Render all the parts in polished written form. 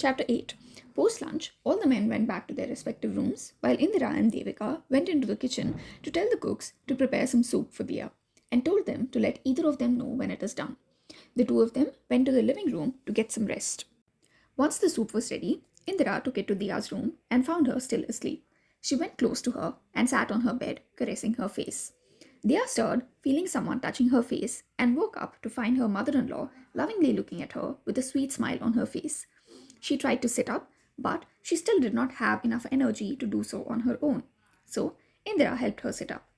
Chapter 8. Post lunch, all the men went back to their respective rooms, while Indira and Devika went into the kitchen to tell the cooks to prepare some soup for Diya and told them to let either of them know when it is done. The two of them went to the living room to get some rest. Once the soup was ready, Indira took it to Diya's room and found her still asleep. She went close to her and sat on her bed, caressing her face. Diya stirred, feeling someone touching her face, and woke up to find her mother-in-law lovingly looking at her with a sweet smile on her face. She tried to sit up, but she still did not have enough energy to do so on her own. So, Indira helped her sit up.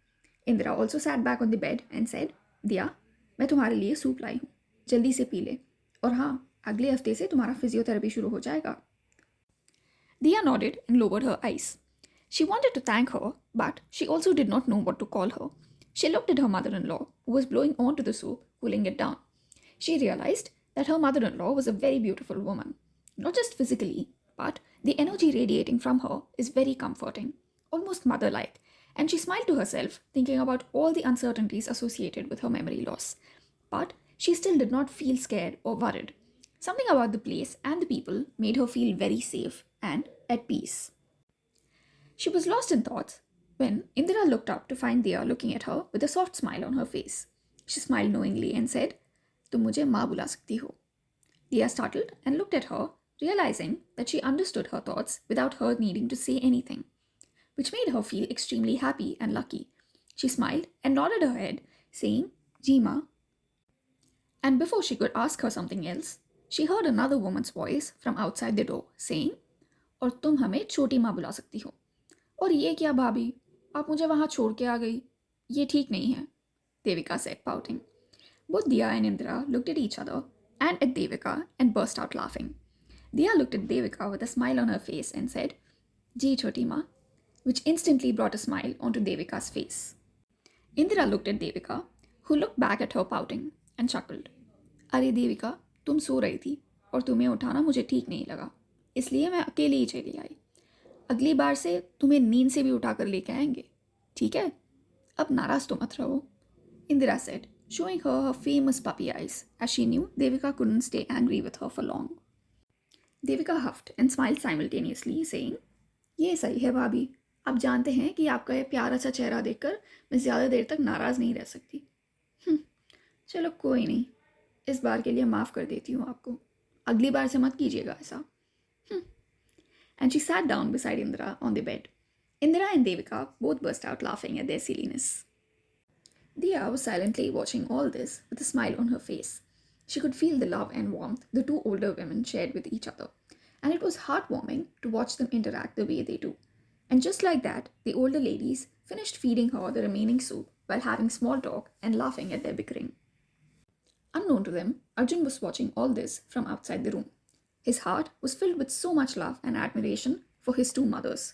Indira also sat back on the bed and said, "दिया, मैं तुम्हारे लिए soup लाई हूँ, जल्दी से P ले, और हाँ, अगले हफ्ते से तुम्हारा फिजियोथेरेपी शुरू हो जाएगा." Diya nodded and lowered her eyes. She wanted to thank her, but she also did not know what to call her. She looked at her mother-in-law, who was blowing onto the soup, cooling it down. She realized that her mother-in-law was a very beautiful woman. Not just physically, but the energy radiating from her is very comforting, almost mother-like, and she smiled to herself, thinking about all the uncertainties associated with her memory loss. But she still did not feel scared or worried. Something about the place and the people made her feel very safe and at peace. She was lost in thoughts when Indira looked up to find Diya looking at her with a soft smile on her face. She smiled knowingly and said, "तुम मुझे माँ बुला सकती हो." Diya startled and looked at her, realizing that she understood her thoughts without her needing to say anything, which made her feel extremely happy and lucky. She smiled and nodded her head, saying, "Ji Ma." And before she could ask her something else, she heard another woman's voice from outside the door saying, "और तुम हमें छोटी माँ बुला सकती हो." "और ये क्या भाभी, आप मुझे वहाँ छोड़ के आ गई, ये ठीक नहीं है," Devika said, pouting. Both Diya and Indira looked at each other and at Devika and burst out laughing. Diya looked at Devika with a smile on her face and said, "Ji choti ma," which instantly brought a smile onto Devika's face. Indira looked at Devika, who looked back at her pouting and chuckled. "अरे देविका, तुम सो रही थी और तुम्हें उठाना मुझे ठीक नहीं लगा, इसलिए मैं अकेले ही चली आई. अगली बार से तुम्हें नींद से भी उठाकर लेके आएंगे, ठीक है? अब नाराज तो मत रहो," Indira said, showing her famous puppy eyes, as she knew Devika couldn't stay angry with her for long. Devika huffed and smiled simultaneously, saying, "ये सही है भाभी, आप जानते हैं कि आपका ये प्यारा सा चेहरा देखकर मैं ज़्यादा देर तक नाराज़ नहीं रह सकती. चलो कोई नहीं, इस बार के लिए माफ़ कर देती हूँ आपको, अगली बार से मत कीजिएगा ऐसा." And she sat down beside Indira on the bed. Indira and Devika both burst out laughing at their silliness. Diya was silently watching all this with a smile on her face. She could feel the love and warmth the two older women shared with each other, and it was heartwarming to watch them interact the way they do. And just like that, the older ladies finished feeding her the remaining soup while having small talk and laughing at their bickering. Unknown to them, Arjun was watching all this from outside the room. His heart was filled with so much love and admiration for his two mothers.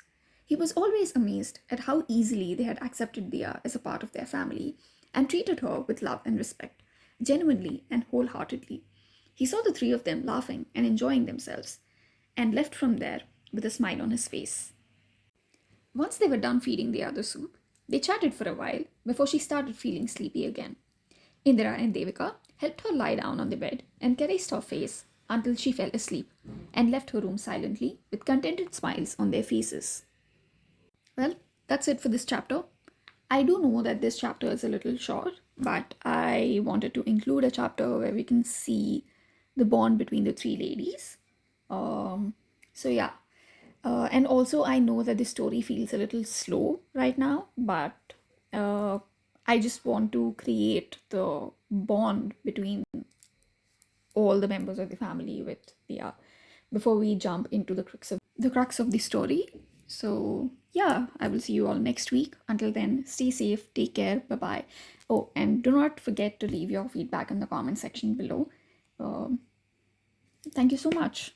He was always amazed at how easily they had accepted Diya as a part of their family and treated her with love and respect, genuinely and wholeheartedly. He saw the three of them laughing and enjoying themselves, and left from there with a smile on his face. Once they were done feeding Diya the soup, they chatted for a while before she started feeling sleepy again. Indira and Devika helped her lie down on the bed and caressed her face until she fell asleep and left her room silently with contented smiles on their faces. Well, that's it for this chapter. I do know that this chapter is a little short, but I wanted to include a chapter where we can see the bond between the three ladies. So yeah. And also I know that the story feels a little slow right now, but I just want to create the bond between all the members of the family with Diya before we jump into the crux of the story. So yeah, I will see you all next week. Until then, stay safe, take care, bye bye. Oh, and do not forget to leave your feedback in the comment section below. Thank you so much.